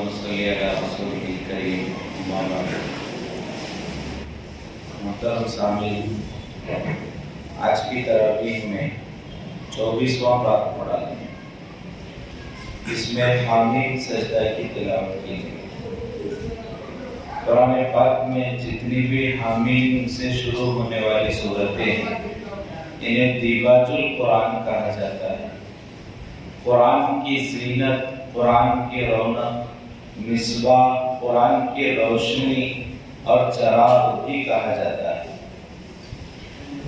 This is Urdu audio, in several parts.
اللهم صل علی رسول کریم اما بعد۔ محترم سامعین، آج کی تراویح میں 24واں پارہ پڑھا ہے، اس میں حامیم سجدہ کی تلاوت کی گئی۔ قرآن پاک میں جتنی بھی حامیم سے شروع ہونے والی صورتیں ہیں انہیں دیباج القرآن کہا جاتا ہے۔ قرآن کی زینت، قرآن کی رونق، مصباح، قرآن کی روشنی اور چراغ بھی کہا جاتا ہے۔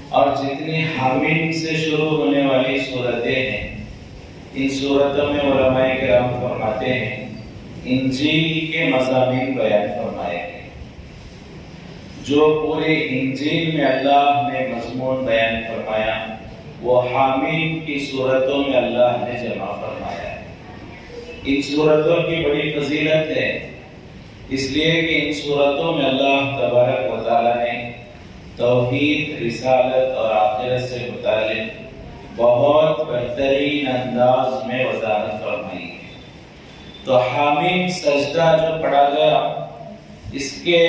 اور جتنی حامیم سے شروع ہونے والی صورتیں ہیں ان صورتوں میں علماء کرام فرماتے ہیں انجیل کے مضامین بیان فرمائے گئے۔ جو پورے انجیل میں اللہ نے مضمون بیان فرمایا وہ حامیم کی صورتوں میں اللہ نے جمع فرمایا ہے۔ ان صورتوں کی بڑی فضیلت ہے، اس لیے کہ ان صورتوں میں اللہ تبارک و تعالیٰ نے توحید، رسالت اور آخرت سے متعلق بہت بہترین انداز میں وضاحت فرمائی ہے۔ تو حامیم سجدہ جو پڑھا گیا اس کے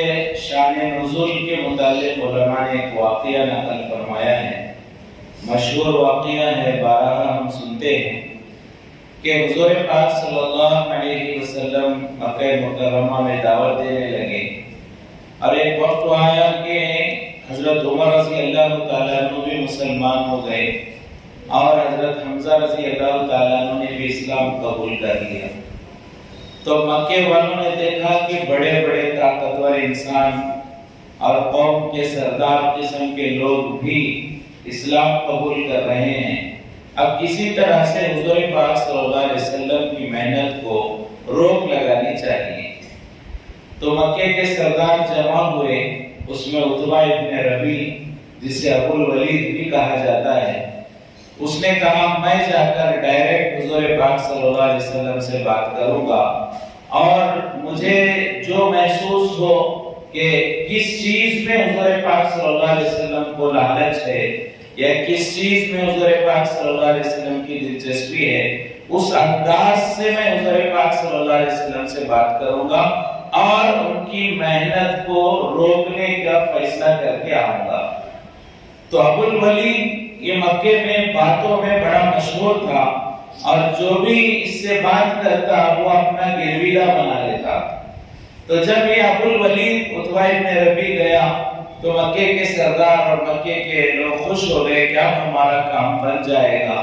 شان نزول کے متعلق علماء نے ایک واقعہ نقل فرمایا ہے۔ مشہور واقعہ ہے، بارہا ہم سنتے ہیں کہ حضور پاک صلی اللہ علیہ وسلم مکہ مکرمہ میں دعوت دینے لگے، اور ایک وقت آیا کہ حضرت عمر رضی اللہ تعالیٰ عنہ بھی مسلمان ہو گئے اور حضرت حمزہ رضی اللہ تعالیٰ عنہ نے بھی اسلام قبول کر لیا۔ تو مکے والوں نے دیکھا کہ بڑے بڑے طاقتور انسان اور قوم کے سردار قسم کے لوگ بھی اسلام قبول کر رہے ہیں، اب کسی طرح سے حضور پاک صلی اللہ علیہ وسلم کی محنت کو روک لگانی چاہیے۔ تو مکے کے سردار جمع ہوئے، اس میں عتبہ ابن ربیع جسے ابو الولید بھی کہا جاتا ہے، اس نے کہا میں جا کر ڈائریکٹ حضور پاک صلی اللہ علیہ وسلم سے بات کروں گا، اور مجھے جو محسوس ہو کہ کس چیز میں حضور پاک صلی اللہ علیہ وسلم کو لالچ ہے یا کس چیز میں حضور پاک صلی اللہ علیہ وسلم کی دلچسپی ہے، اس انداز سے میں حضور پاک صلی اللہ علیہ وسلم سے بات کروں گا اور ان کی محنت کو روکنے کا فیصلہ کر کے آؤں گا۔ تو ابو الولید یہ مکے میں باتوں میں بڑا مشہور تھا، اور جو بھی اس سے بات کرتا وہ اپنا گرویدہ بنا لیتا۔ تو جب یہ ابو الولید عتبہ ابن ربیع گیا تو مکے کے سردار اور مکے کے لوگ خوش ہو گئے کہ اب ہمارا کام بن جائے گا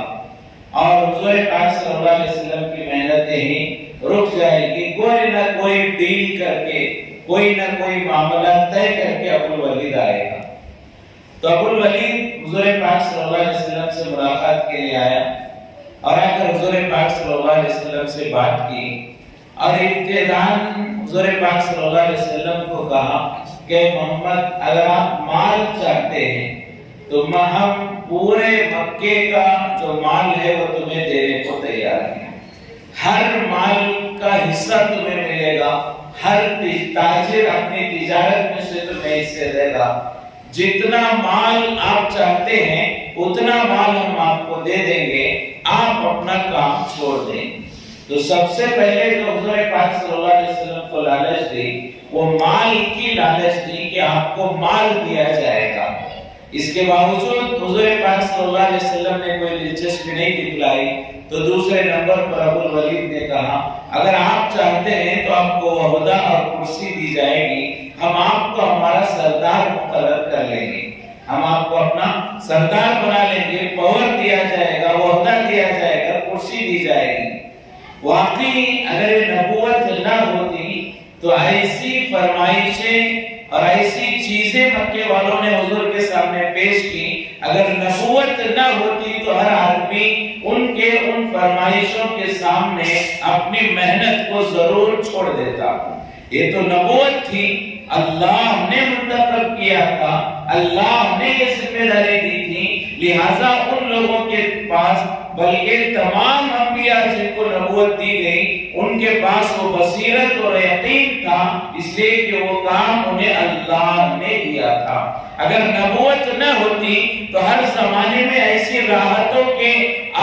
اور حضور پاک صلی اللہ علیہ وسلم کی محنتیں ہی رک جائے گی، کوئی نہ کوئی ڈیل کر کے، کوئی نہ کوئی معاملہ طے کر کے ابو الولید آئے گا۔ تو ابو الولید حضور پاک صلی اللہ علیہ وسلم سے ملاقات کے لیے آیا، اور آ کر حضور پاک صلی اللہ علیہ وسلم سے بات کی، اور ابتداءً حضور پاک صلی اللہ علیہ وسلم کو کہا کہ محمد اگر آپ مال چاہتے ہیں تو ہم پورے مکے کا جو مال ہے وہ تمہیں دینے کو تیار ہیں، ہر مال کا حصہ تمہیں ملے گا، ہر تاجر اپنی تجارت میں سے تمہیں حصے دے گا، جتنا مال آپ چاہتے ہیں اتنا مال ہم آپ کو دے دیں گے، آپ اپنا کام چھوڑ دیں۔ تو سب سے پہلے جو حضور پاک صلی اللہ علیہ وسلم کو لالچ دی وہ مال کی لالچ دی کہ آپ کو مال دیا جائے گا۔ اس کے باوجود حضور پاک صلی اللہ علیہ وسلم نے کوئی دلچسپی نہیں دکھلائی، تو دوسرے نمبر پر ابو الولید نے کہا اگر آپ چاہتے ہیں تو آپ کو عہدہ اور کرسی دی جائے گی، ہم آپ کو ہمارا سردار مقرر کر لیں گے، ہم آپ کو اپنا سردار بنا لیں گے، پاور دیا جائے گا، عہدہ دیا جائے گا، کرسی دی جائے گی۔ واقعی اگر نبوت نہ ہوتی تو ایسی فرمائشیں اور ایسی چیزیں مکے والوں نے حضور کے سامنے پیش کی، اگر نبوت نہ ہوتی تو ہر آدمی ان فرمائشوں کے سامنے اپنی محنت کو ضرور چھوڑ دیتا۔ یہ تو نبوت تھی، اللہ نے منتخب کیا تھا، اللہ نے یہ ذمہ داری دی تھی، لہٰذا ان لوگوں کے پاس بلکہ تمام انبیاء جن کو نبوت دی گئی ان کے پاس وہ بصیرت اور یقین تھا، اس لیے کہ وہ کام انہیں اللہ نے دیا تھا۔ اگر نبوت نہ ہوتی تو ہر زمانے میں ایسی راحتوں کے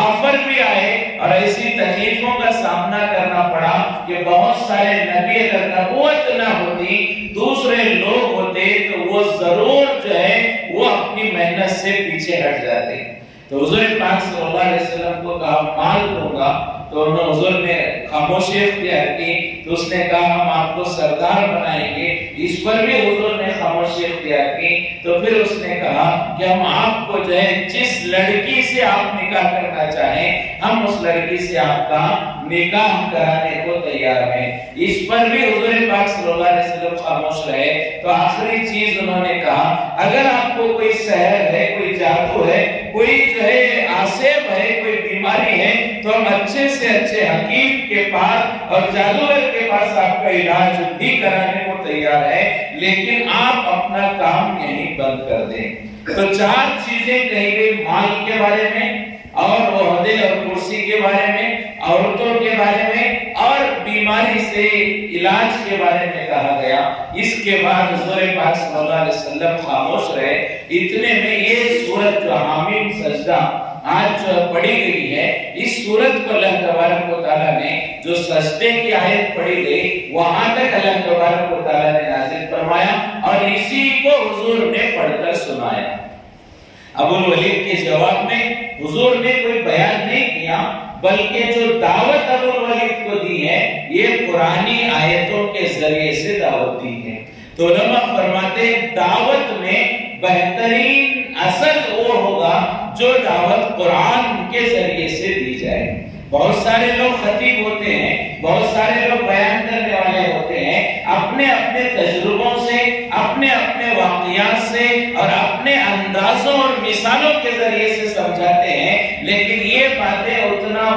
آفر بھی آئے اور ایسی تکلیفوں کا سامنا کرنا پڑا کہ بہت سارے نبی اگر نبوت نہ ہوتی دوسرے لوگ ہوتے تو وہ ضرور جو ہے وہ اپنی محنت سے پیچھے ہٹ جاتے. تو حضور پاک صلی اللہ علیہ وسلم کو کہا مال دوں گا، تو حضور نے خاموشی اختیار کی. تو اس نے کہا ہم آپ کو سردار بنائیں گے، اس پر بھی حضور نے خاموشی اختیار کی. تو پھر اس نے کہا کہ ہم آپ کو جو ہے جس لڑکی سے آپ نکاح کرنا چاہیں ہم اس لڑکی سے آپ کا نکاح کرانے کو تیار ہیں. اس پر بھی حضور پاک صلی اللہ علیہ وسلم خاموش رہے. تو آخری چیز انہوں نے کہا اگر آپ کو کوئی سحر ہے، کوئی جادو ہے، کوئی جو ہے آسیب ہے، کوئی بیماری ہے، تو ہم اچھے سے اچھے حکیم کے پاس اور جادوگر کے پاس آپ کا علاج بھی کرانے کو تیار ہے، لیکن آپ اپنا کام یہیں بند کر دیں. تو 4 چیزیں کہی گئی، مال کے بارے میں اور عہدے اور کرسی کے بارے میں، عورتوں کے بارے میں اور بیماری سے علاج کے بارے میں کہا گیا. اس کے بعد حضور پاک صلی اللہ علیہ وسلم خاموش رہے. اتنے میں یہ سورت جو حامیم سجدہ آج پڑھی گئی ہے، اس سورت کو اللہ تبارک و تعالیٰ نے جو سجدے کی آیت پڑھی گئی وہاں تک اللہ تبارک و تعالیٰ نے نازل فرمایا اور اسی کو حضور نے پڑھ کر سنایا. ابو الولید کے جواب میں حضور نے کوئی بیان نہیں کیا، بلکہ جو دعوت ابو الولید کو دی ہے یہ قرآنی آیتوں کے ذریعے سے دعوت دی ہے. تو علماء فرماتے ہیں دعوت میں بہترین اثر وہ ہوگا جو دعوت قرآن کے ذریعے سے دی جائے. بہت سارے لوگ خطیب ہوتے ہیں، بہت سارے لوگ بیان کرنے والے ہوتے ہیں، اپنے اپنے تجربوں سے، اپنے اپنے واقعات سے اور اپنے اندازوں اور مثالوں کے ذریعے سے سمجھاتے ہیں، لیکن یہ باتیں اتنا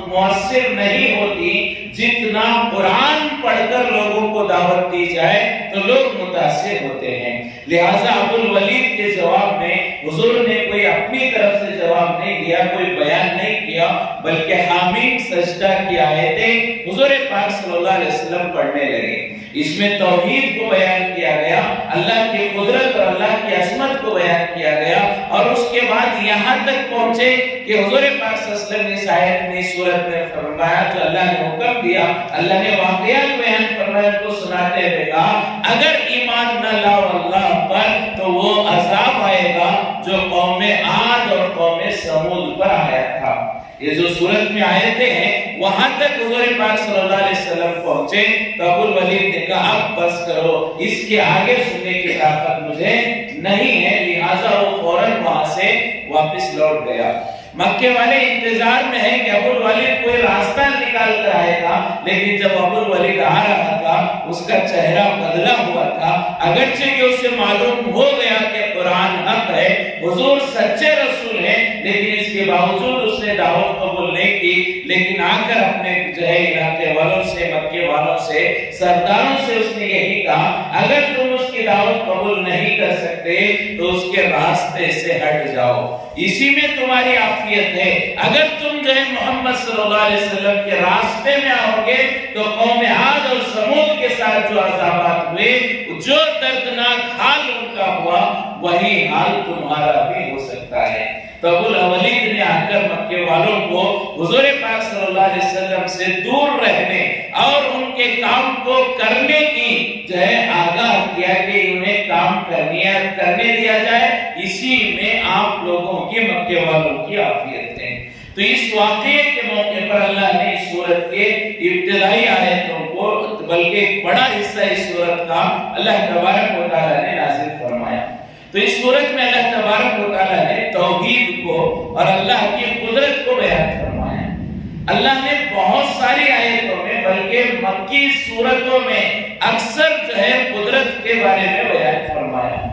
مؤثر نہیں ہوتی جتنا قرآن پڑھ کر لوگوں کو دعوت دی جائے تو لوگ متاثر ہوتے ہیں. لہٰذا ابو الولید کے جواب میں حضور نے کوئی اپنی طرف سے جواب نہیں دیا، کوئی بیان نہیں کیا، بلکہ حامیم سجدہ کی آیتیں حضور پاک صلی اللہ علیہ وسلم پڑھنے لگے. اس میں توحید کو بیان کیا گیا، اللہ کی قدرت اور اللہ کی عظمت کو بیان کیا گیا، اور اس کے بعد یہاں تک پہنچے کہ حضور پاک صلی اللہ علیہ وسلم نے اس آیت میں اس صورت میں فرمایا جو اللہ نے حکم دیا، اللہ نے واقعات بیان فرمایا کو سناتے ہوئے کہا اگر ایمان نہ لاؤ اللہ پر تو وہ عذاب آئے گا جو قوم عاد اور قوم سمود پر آیا تھا. یہ جو صورت میں آیتیں ہیں وہاں تک حضور پاک صلی اللہ علیہ وسلم پہنچے تو ابو الولید نے کہا اب بس کرو، اس کے آگے سننے کی طاقت مجھے نہیں ہے. لہٰذا وہ فوراً وہاں سے واپس لوٹ گیا. مکے والے انتظار میں ہیں کہ ابو الولید کوئی راستہ نکال کر آئے گا، لیکن جب ابو الولید آ رہا تھا اس کا چہرہ بدلا ہوا تھا. اگرچہ کہ اسے معلوم ہو گیا کہ قرآن حق ہے، حضور سچے رسول ہیں، لیکن اس کے باوجود اس نے دعوت قبول نہیں کی. لیکن آ کر اپنے جو ہے علاقے والوں سے، مکے والوں سے، سرداروں سے اس نے یہی کہا اگر تم اس کی دعوت قبول نہیں کر سکتے تو اس کے راستے سے ہٹ جاؤ، اسی میں تمہاری عافیت ہے. اگر تم جو ہے محمد صلی اللہ علیہ وسلم کے راستے میں آؤ گے تو قوم عاد اور سمود کے ساتھ جو عذابات ہوئے، جو دردناک حال ان کا ہوا، وہی حال تمہارا بھی ہو سکتا ہے. تو ابو الولید نے آ کر مکے والوں کو حضور پاک صلی اللہ علیہ وسلم سے دور رہنے اور ان کے کام کو کرنے کی جو ہے آگاہ کیا کہ انہیں کام کرنے دیا جائے، اسی میں آپ لوگوں کی، مکے والوں کی عافیت ہے. تو اس واقعے کے موقع پر اللہ نے اس سورت کے ابتدائی آیتوں کو، بلکہ ایک بڑا حصہ اس سورت کا اللہ تبارک و تعالیٰ نے نازل فرمایا. تو اس سورت میں اللہ تبارک و تعالیٰ نے توحید کو اور اللہ کی قدرت کو بیان فرمایا. اللہ نے بہت ساری آیتوں میں، بلکہ مکی سورتوں میں اکثر جو ہے قدرت کے بارے میں بیان فرمایا.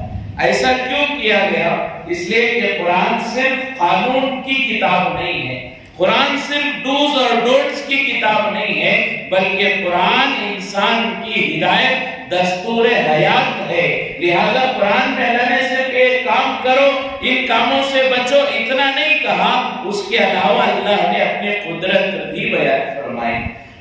ایسا کیوں کیا گیا؟ اس لیے کہ قرآن صرف قانون کی کتاب نہیں ہے، قرآن صرف ڈوز اور ڈونٹس کی کتاب نہیں ہے، بلکہ قرآن انسان کی ہدایت، دستور حیات ہے. لہذا قرآن میں اللہ نے صرف ایک کام کرو، ان کاموں سے بچو، اتنا نہیں کہا، اس کے علاوہ اللہ نے اپنی قدرت بھی بیان فرمائی.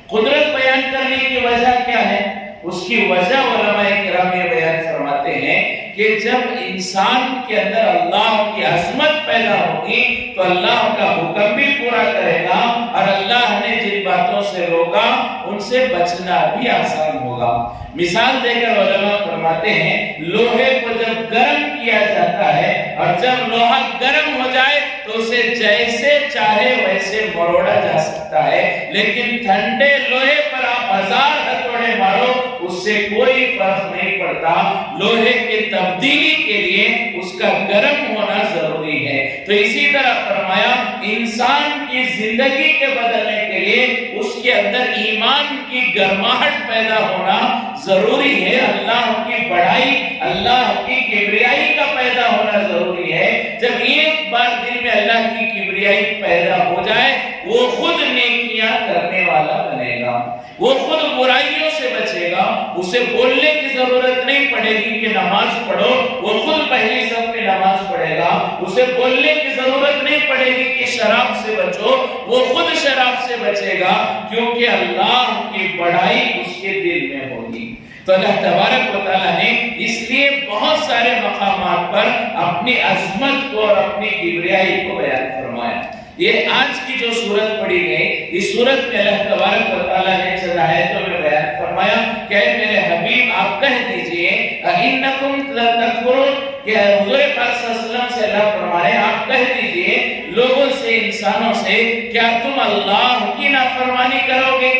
قدرت بیان کرنے کی وجہ کیا ہے؟ اس کی وجہ علماء کرام یہ بیان فرماتے ہیں کہ جب انسان کے اندر اللہ کی عظمت پیدا ہوگی تو اللہ کا حکم بھی پورا کرے گا، اور اللہ نے جن باتوں سے روکا ان سے بچنا بھی آسان ہوگا۔ مثال دے کر علماء فرماتے ہیں لوہے کو جب گرم کیا جاتا ہے اور جب لوہا گرم ہو جائے تو اسے جیسے چاہے ویسے مروڑا جا سکتا ہے، لیکن ٹھنڈے لوہے پر آپ 1000 ہتھوڑے مارو اس سے کوئی فرق نہیں پڑتا۔ لوہے کے تبدیلی کے لیے اس کا گرم ہونا ضروری ہے۔ تو اسی طرح فرمایا انسان کی زندگی کے بدلنے کے لیے اس کے اندر ایمان کی گرماہٹ پیدا ہونا ضروری ہے، اللہ کی بڑائی، اللہ کی کبریائی کا پیدا ہونا ضروری ہے۔ جب ایک بار دل میں اللہ کی کبریائی پیدا ہو جائے وہ خود نیکیاں کرنے والا بنے گا، وہ خود برائیوں سے بچے گا، اسے بولنے کی ضرورت نہیں پڑے گی کہ نماز پڑھو، وہ خود پہلی صف میں نماز پڑھے گا، اسے بولنے کی ضرورت نہیں پڑے گی کہ شراب سے بچو، وہ خود شراب سے بچے گا، کیونکہ اللہ کی بڑائی اس کے دل میں ہوگی۔ تو اللہ تبارک و تعالیٰ نے اس لیے بہت سارے مقامات پر اپنی عظمت کو اور اپنی کبریائی کو بیان فرمایا۔ یہ آج کی جو سورت پڑھی گئی، اس سورت میں اللہ تبارک و تعالیٰ نے چند آیتوں میں بیان فرمایا کہ اے میرے حبیب آپ کہہ دیجئے اِنَّكُمْ لَتَكْفُرُونَ، کہ حضور پاک صلی اللہ علیہ وسلم سے اللہ فرما رہے ہیں آپ کہہ دیجئے لوگوں سے، انسانوں سے، کیا تم اللہ کی نافرمانی کرو گے؟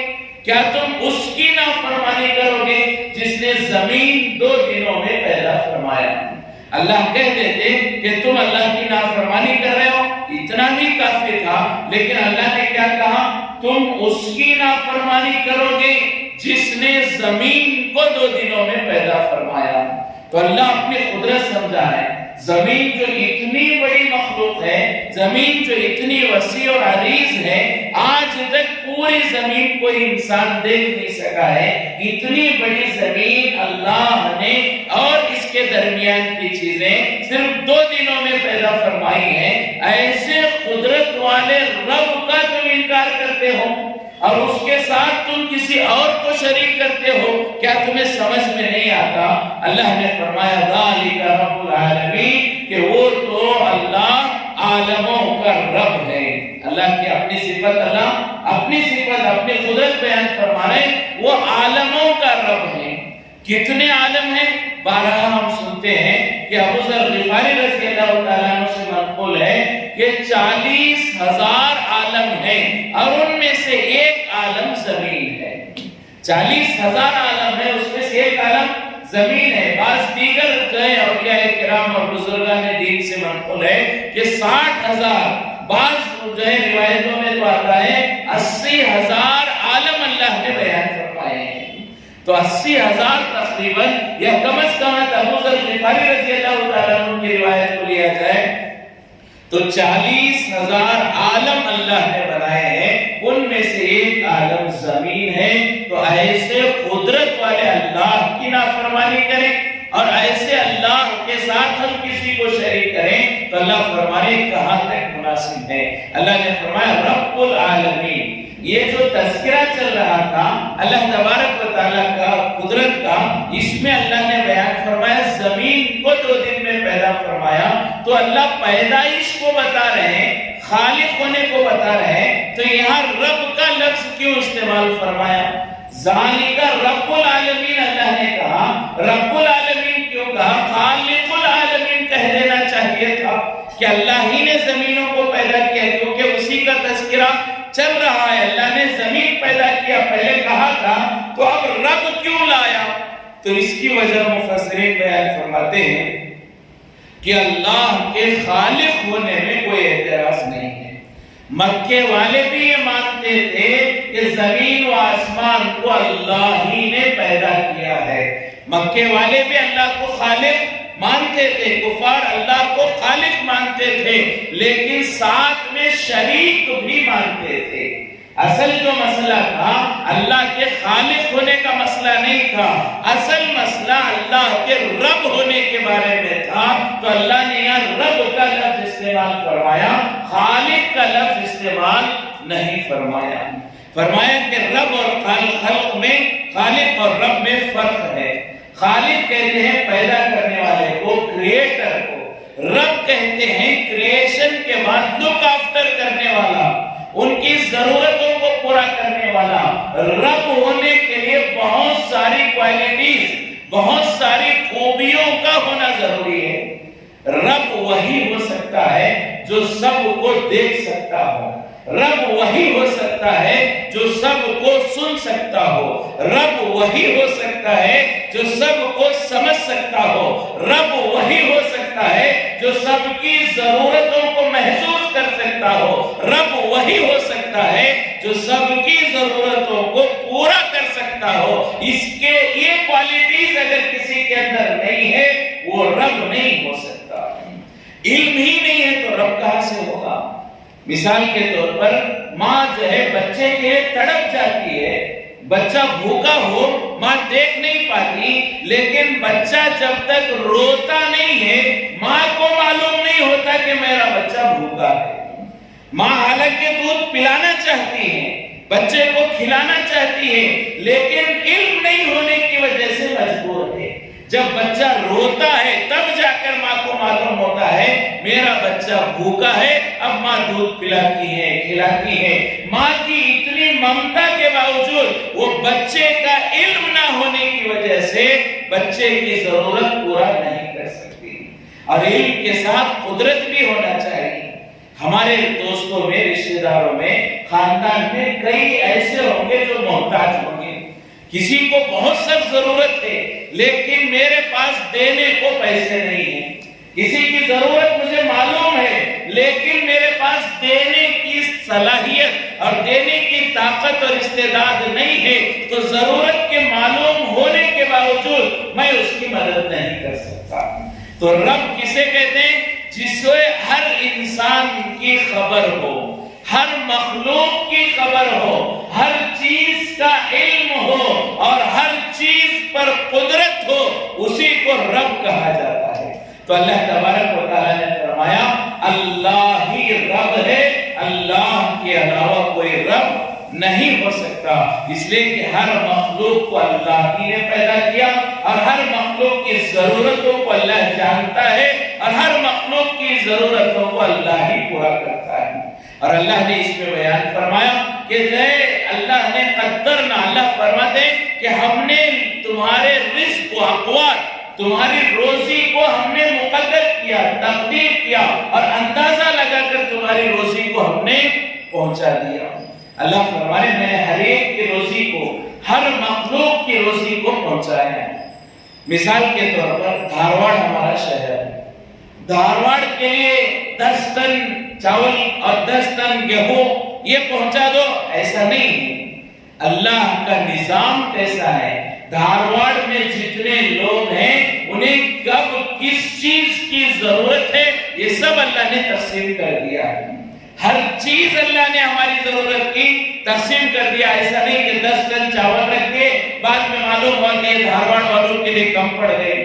کیا تم اس کی نافرمانی کرو گے جس نے زمین 2 دنوں میں پیدا فرمایا؟ اللہ کہہ دیتے کہ تم اللہ کی نافرمانی کر رہے ہو، اتنا ہی کافی تھا، لیکن اللہ نے کیا کہا؟ تم اس کی نافرمانی کرو گے جس نے زمین کو 2 دنوں میں پیدا فرمایا۔ تو اللہ اپنی قدرت سمجھا ہے، زمین جو اتنی بڑی مخلوق ہے، زمین جو اتنی وسیع اور عریض ہے، آج تک پوری زمین کوئی انسان دیکھ نہیں سکا ہے، اتنی بڑی زمین اللہ نے اور اس کے درمیان کی چیزیں صرف 2 دنوں میں پیدا فرمائی ہیں۔ ایسے قدرت والے رب کا تم انکار کرتے ہو اور اس کے ساتھ تم کسی اور کو شریک کرتے ہو، کیا تمہیں سمجھ میں نہیں آتا؟ اللہ نے فرمایا ذالک رب العالمین، کہ وہ تو اللہ عالموں کا رب ہے۔ اللہ کی اپنی صفت، اللہ اپنی صفت، اپنی قدرت بیان فرما رہے ہیں، وہ عالموں کا رب ہے۔ کتنے عالم ہیں؟ بارہا ہم سنتے ہیں کہ ابو ذر غفاری رضی اللہ تعالیٰ عنہ سے منقول ہے کہ 40,000 عالم ہیں اور ان میں سے ایک عالم زمین ہے۔ 40,000 عالم ہے، اس میں سے ایک عالم زمین ہے۔ بعض دیگر اولیاء کرام اور بزرگان دین سے منقول ہے کہ 60,000، بعض روایتوں میں تو آتا ہے 80,000 عالم اللہ نے بیان فرمائے ہیں۔ تو 80,000 تقریباً، یا کم از کم ابو ذر غفاری رضی اللہ تعالیٰ عنہ کی روایت کو لیا جائے تو 40,000 عالم اللہ نے بنائے ہیں، ان میں سے ایک عالم زمین ہے۔ تو ایسے قدرت والے اللہ کی نافرمانی کریں اور ایسے اللہ کے ساتھ ہم کسی کو شریک کریں تو اللہ فرمانے کہاں تک مناسب ہے؟ اللہ نے فرمایا رب العالمین۔ یہ جو تذکرہ چل رہا تھا اللہ تبارک و تعالیٰ کا قدرت کا، اس میں اللہ نے بیان فرمایا زمین کو 2 دن میں پیدا فرمایا، تو اللہ پیدائش کو بتا رہے ہیں، خالق ہونے کو بتا رہے ہیں، تو یہاں رب کا لفظ کیوں استعمال فرمایا؟ ذالک رب العالمین اللہ نے کہا، رب العالمین کیوں کہا؟ خالق العالمین کہہ دینا چاہیے تھا کہ اللہ ہی نے زمینوں کو پیدا کیا، کیونکہ اسی کا تذکرہ چل رہا ہے۔ اللہ نے زمین پیدا کیا پہلے کہا تھا، تو اب رب کیوں لایا؟ تو اس کی وجہ مفسرین بیان فرماتے ہیں کہ اللہ کے خالق ہونے میں کوئی اعتراض نہیں ہے۔ مکے والے بھی یہ مانتے تھے کہ زمین و آسمان کو اللہ ہی نے پیدا کیا ہے۔ مکے والے بھی اللہ کو خالق مانتے تھے، کفار اللہ کو خالق مانتے تھے، لیکن ساتھ میں شریک بھی مانتے تھے۔ اصل جو مسئلہ تھا اللہ کے خالق ہونے کا مسئلہ نہیں تھا، اصل مسئلہ اللہ کے رب ہونے کے بارے میں تھا۔ تو اللہ نے یہاں رب کا لفظ استعمال فرمایا، خالق کا لفظ استعمال نہیں فرمایا۔ فرمایا کہ رب اور خالق میں، خالق اور رب میں فرق ہے۔ خالق کہتے ہیں پیدا کرنے والے کو، کو، کریٹر کو رب کہتے ہیں، کریشن کے بعد لک آفٹر کرنے والا، ان کی ضرورتوں کو پورا کرنے والا۔ رب ہونے کے لیے بہت ساری کوالٹیز، بہت ساری خوبیوں کا ہونا ضروری ہے۔ رب وہی ہو سکتا ہے جو سب کو دیکھ سکتا ہو، رب وہی ہو سکتا ہے جو سب کو سن سکتا ہو، رب وہی ہو سکتا ہے جو سب کو سمجھ سکتا ہو، رب وہی ہو سکتا ہے جو سب کی ضرورتوں کو محسوس کر سکتا ہو، رب وہی ہو سکتا ہے جو سب کی ضرورتوں کو پورا کر سکتا ہو۔ اس کے یہ کوالٹیز اگر کسی کے اندر نہیں ہے وہ رب نہیں ہو سکتا۔ علم ہی نہیں ہے تو رب کہاں سے ہوگا؟ مثال کے طور پر ماں جو ہے بچے کے لیے تڑپ جاتی ہے، بچہ بھوکا ہو ماں دیکھ نہیں پاتی، لیکن بچہ جب تک روتا نہیں ہے ماں کو معلوم نہیں ہوتا کہ میرا بچہ بھوکا ہے۔ ماں حالانکہ دودھ پلانا چاہتی ہے، بچے کو کھلانا چاہتی ہے، لیکن علم نہیں ہونے کی وجہ سے مجبور ہے۔ جب بچہ روتا ہے تب جا کر ماں کو معلوم ہوتا ہے میرا بچہ بھوکا ہے، اب ماں دودھ پلاتی ہے، کھلاتی ہے۔ ماں کی اتنی ممتا کے باوجود وہ بچے کا علم نہ ہونے کی وجہ سے بچے کی ضرورت پورا نہیں کر سکتی۔ اور علم کے ساتھ قدرت بھی ہونا چاہیے۔ ہمارے دوستوں میں، رشتہ داروں میں، خاندان میں کئی ایسے ہوں گے جو محتاج ہوں گے، کسی کو بہت سخت ضرورت ہے لیکن میرے پاس دینے کو پیسے نہیں ہیں، کسی کی ضرورت مجھے معلوم ہے لیکن میرے پاس دینے کی صلاحیت اور دینے کی طاقت اور استعداد نہیں ہے، تو ضرورت کے معلوم ہونے کے باوجود میں اس کی مدد نہیں کر سکتا۔ تو رب کسے کہتے ہیں؟ جسے ہر انسان کی خبر ہو، ہر مخلوق کی خبر ہو، ہر چیز کا علم ہو اور ہر چیز پر قدرت ہو، اسی کو رب کہا جاتا ہے۔ تو اللہ تبارک و تعالیٰ نے فرمایا اللہ ہی رب ہے، اللہ کے علاوہ کوئی رب نہیں ہو سکتا، اس لیے کہ ہر مخلوق کو اللہ ہی نے پیدا کیا اور ہر مخلوق کی ضرورتوں کو اللہ جانتا ہے اور ہر مخلوق کی ضرورتوں کو اللہ ہی پورا کرتا ہے۔ اور اللہ نے اس میں بیان فرمایا کہ اللہ نے قدرنا، اللہ فرماتے ہیں کہ ہم نے تمہارے رزق و اقوات، تمہاری روزی کو ہم نے مقدر کیا، تقدیر کیا اور اندازہ لگا کر تمہاری روزی کو ہم نے پہنچا دیا۔ اللہ فرمائے میں نے ہر ایک کی روزی کو، ہر مخلوق کی روزی کو پہنچایا ہے۔ مثال کے طور پر دھارواڑ ہمارا شہر ہے، دھارواڑ کے لیے 10 ٹن چاول اور 10 ٹن گیہوں یہ پہنچا دو، ایسا نہیں ہے۔ اللہ کا نظام کیسا ہے؟ دھارواڑ میں جتنے لوگ ہیں انہیں کب کس چیز کی ضرورت ہے یہ سب اللہ نے تقسیم کر دیا ہے۔ ہر چیز اللہ نے ہماری ضرورت کی تقسیم کر دیا۔ ایسا نہیں کہ 10 ٹن چاول رکھ کے بعد میں معلوم ہوا کہ دھارواڑ والوں کے لیے کم پڑ گئے،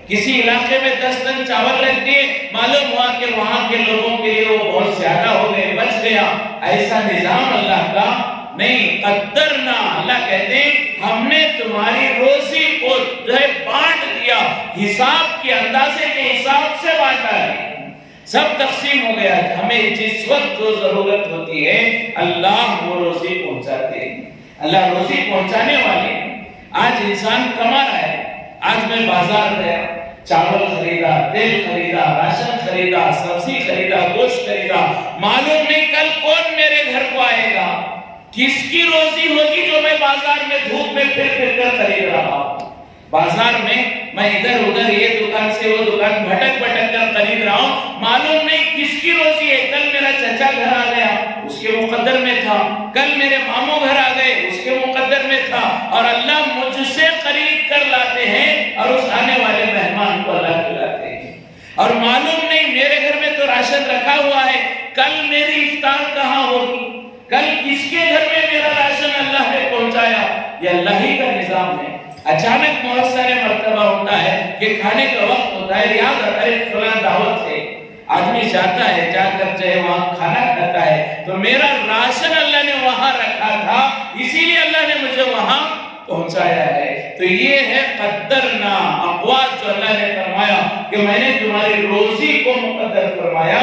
کسی علاقے میں 10 ٹن چاول رکھ دیے، معلوم ہوا کہ وہاں کے لوگوں کے لیے وہ بہت زیادہ ہو گئے، بچ گیا۔ ایسا نظام اللہ کا نہیں۔ قدرنا، اللہ کہتے ہیں ہم نے تمہاری روزی کو بانٹ دیا، حساب کے اندازے کے حساب سے بانٹا ہے، سب تقسیم ہو گیا۔ ہمیں جس وقت جو ضرورت ہوتی ہے اللہ وہ روزی پہنچاتے ہیں، اللہ روزی پہنچانے والے ہیں۔ آج انسان کما رہا ہے، آج میں بازار گیا، چاول خریدا، تیل خریدا، راشن خریدا، سبزی خریدا، گوشت خریدا، معلوم نہیں کل کون میرے گھر کو آئے گا، کس کی روزی ہوگی جو میں بازار میں دھوپ میں پھر کر خرید رہا ہوں۔ بازار میں میں ادھر ادھر یہ دکان سے وہ دکان بھٹک کر خرید رہا ہوں، معلوم نہیں کس کی روزی ہے۔ کل میرا چچا گھر آ گیا، اس کے مقدر میں تھا، کل میرے ماموں گھر آ گئے، اس کے مقدر میں تھا، اور اللہ مجھ سے خرید کر لاتے ہیں اور اس آنے والے مہمان کو اللہ کھلاتے ہیں۔ اور معلوم نہیں میرے گھر میں تو راشن رکھا ہوا ہے، کل میری افطار کہاں ہوگی، کل کس کے گھر میں میرا راشن اللہ نے پہنچایا۔ یہ اللہ ہی کا نظام ہے۔ اچانک بہت سارے مرتبہ ہوتا ہے کہ کھانے کا وقت ہوتا ہے، یاد ارے فلاں دعوت ہے، آدمی جاتا ہے، جا کر چاہے وہاں کھانا کھاتا ہے، تو میرا راشن اللہ نے وہاں رکھا تھا، اسی لیے اللہ نے مجھے وہاں پہنچایا ہے۔ تو یہ ہے قدرنا، اقوات جو اللہ نے فرمایا کہ میں نے تمہاری روزی کو مقدر فرمایا،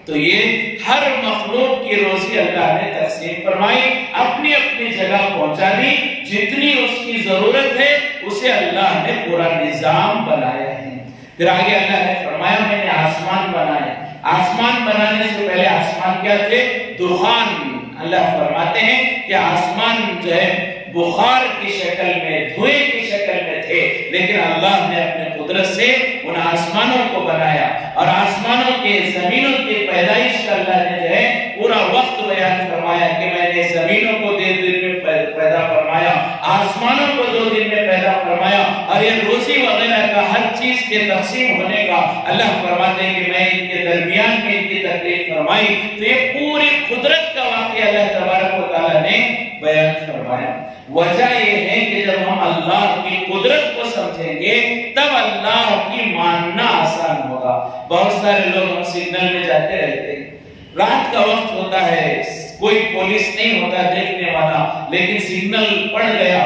تو یہ ہر مخلوق کی روزی اللہ نے تقسیم فرمائی، اپنی اپنی جگہ پہنچا دی، جتنی اس کی ضرورت ہے اسے اللہ نے پورا نظام بنایا ہے۔ پھر آگے اللہ نے فرمایا میں نے آسمان بنائے۔ آسمان بنانے سے پہلے آسمان کیا تھے؟ دخان۔ اللہ فرماتے ہیں کہ آسمان جو ہے بخار کی شکل میں، دھوئے کی شکل میں تھے، لیکن اللہ نے اپنے قدرت سے ان آسمانوں کو بنایا، اور آسمانوں کے زمینوں کی پیدائش کا اللہ نے جو ہے پورا وقت بیان فرمایا کہ میں نے زمینوں کو 2 دن میں پیدا فرمایا، آسمانوں کو 2 دن میں پیدا فرمایا، اور یہ روزی وغیرہ کا ہر چیز کے تقسیم ہونے کا اللہ فرماتے ہیں کہ میں ان کے درمیان میں ان کی تکلیف فرمائی۔ تو یہ پوری قدرت کا واقعہ اللہ تبارک و تعالیٰ نے بیان فرمایا۔ وجہ یہ ہے کہ جب ہم اللہ کی قدرت کو سمجھیں گے تب اللہ کی ماننا آسان ہوگا۔ بہت سارے لوگ ہم سگنل میں جاتے رہتے ہیں، رات کا وقت ہوتا ہے، کوئی پولیس نہیں ہوتا دیکھنے والا، لیکن سگنل پڑ گیا،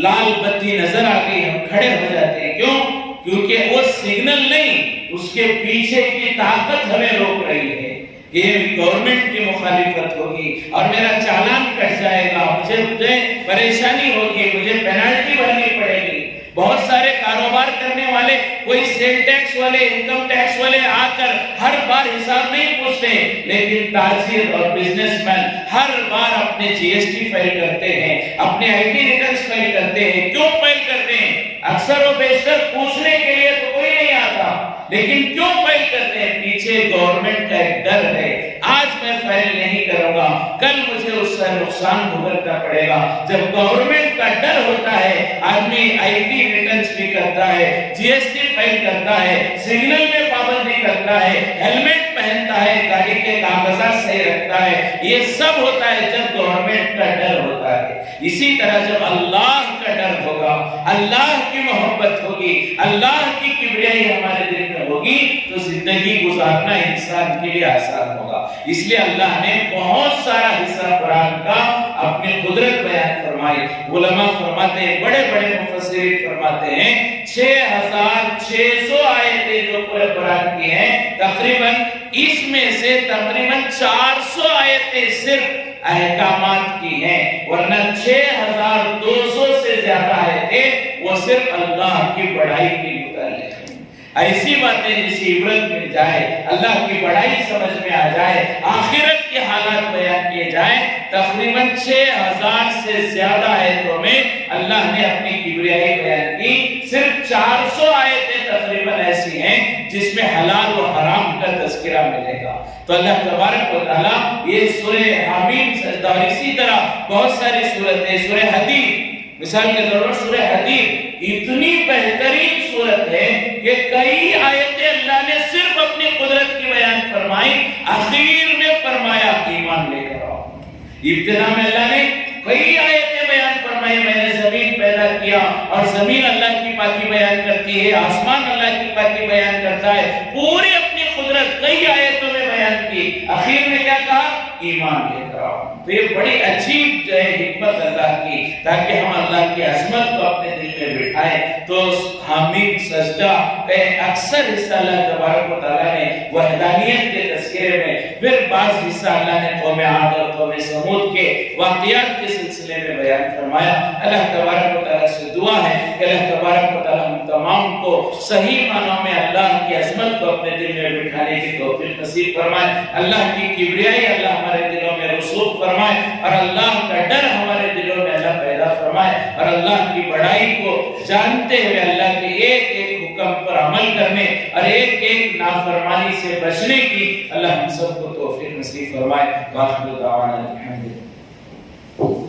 لال بتی نظر آ گئی، ہم کھڑے ہو جاتے ہیں۔ کیوں؟ کیونکہ وہ سگنل نہیں، اس کے پیچھے کی طاقت ہمیں روک رہی ہے۔ یہ گورنمنٹ کی مخالفت ہوگی اور میرا چالان کٹ جائے گا، مجھے پریشانی ہوگی، مجھے پینالٹی بھرنی پڑے گی۔ بہت سارے کاروبار کرنے والے، کوئی سیل ٹیکس والے، انکم ٹیکس والے آ کر ہر بار حساب نہیں پوچھتے، لیکن تاجر اور بزنس مین ہر بار اپنے جی ایس ٹی فائل کرتے ہیں، اپنے آئی ٹی ریٹرنز فائل کرتے ہیں۔ کیوں فائل کرتے ہیں؟ اکثر و بیشتر پوچھنے کے لیے تو کوئی نہیں آتا، لیکن کیوں فائل کرتے ہیں؟ پیچھے گورنمنٹ کا ایک ڈر ہے، آج میں فائل نہیں کروں گا، کل مجھے اس سے نقصان بھگتنا پڑے گا۔ جب گورنمنٹ کا ڈر ہوتا ہے، آدمی آئی ٹی ریٹرنز بھی کرتا ہے، جی ایس ٹی فائل کرتا ہے، سگنل میں پابندی کرتا ہے، ہیلمٹ پہنتا ہے، گاڑی کے کاغذات صحیح رکھتا ہے۔ یہ سب ہوتا ہے جب گورنمنٹ کا ڈر ہوتا ہے۔ اسی طرح جب اللہ کا ڈر ہوگا، اللہ کی محبت ہوگی، اللہ کی کبریائی ہمارے دل میں ہوگی، تو زندگی گزارنا انسان کے لیے آسان ہوگا۔ اس لیے اللہ نے بہت سارا حصہ قرآن کا اپنی قدرت بیان فرمائی۔ علماء فرماتے ہیں، بڑے بڑے مفسرین فرماتے ہیں 6600 آیتیں جو پورے قرآن کی ہیں، تقریباً اس میں سے تقریباً 400 آیتیں صرف احکامات کی ہیں، ورنہ 6200 سے زیادہ آیتیں وہ صرف اللہ کی بڑائی کے متعلق ہیں۔ ایسی باتیں جس سے عبرت مل جائے، اللہ کی بڑائی سمجھ میں آ جائے، آخرت کے حالات بیان کیے جائیں۔ تقریباً 6000 سے زیادہ آیتوں میں اللہ نے اپنی کبریائی بیان کی۔ صرف 400 آیتیں تقریباً ایسی ہیں جس میں حلال و حرام کا تذکرہ ملے گا۔ تو اللہ تبارک و تعالیٰ یہ سورہ حمیم سجدہ، اور اسی طرح بہت ساری سورتیں، سورہ حدید مثال کے طور پر سورہ حدید اتنی بہترین سورت ہے کہ کئی آیتیں اللہ نے صرف اپنی قدرت کی بیان فرمائی، آخر میں فرمایا ایمان لے کر آؤ۔ ابتدا میں اللہ نے کئی آیتیں بیان فرمائی، میں نے زمین پیدا کیا، اور زمین اللہ کی پاکی بیان کرتی ہے، آسمان اللہ کی پاکی بیان کرتا ہے، پوری اپنی قدرت کئی آیتوں میں بیان کی، آخر میں کیا کہا؟ ایمان لے کر آؤ۔ تو یہ بڑی عجیب جو ہے حکمت اللہ کی، تاکہ ہم اللہ کی عظمت کو اپنے دل میں بٹھائیں۔ تو حمید سجدہ کا اکثر حصہ اللہ تبارک و تعالیٰ نے وحدانیت کے تذکرے میں، پھر بعض حصہ اللہ نے قوم عاد اور قوم سمود کے واقعات کے سلسلے میں بیان فرمایا۔ اللہ تبارک و تعالیٰ سے دعا ہے کہ اللہ تبارک و تعالیٰ ہم تمام کو صحیح معنوں میں اللہ کی عظمت کو اپنے دل میں بٹھانے کی توفیق نصیب فرمائے، اللہ کی کبریائی اللہ ہمارے دلوں میں رسوخ فرمائے، اور اللہ کا ڈر ہمارے دلوں میں اللہ پیدا فرمائے، اور اللہ کی بڑائی کو جانتے ہوئے اللہ کے ایک ایک حکم پر عمل کرنے اور ایک ایک نافرمانی سے بچنے کی اللہ ہم سب کو توفیق نصیب فرمائے۔ وآخر دعوانا الحمدللہ۔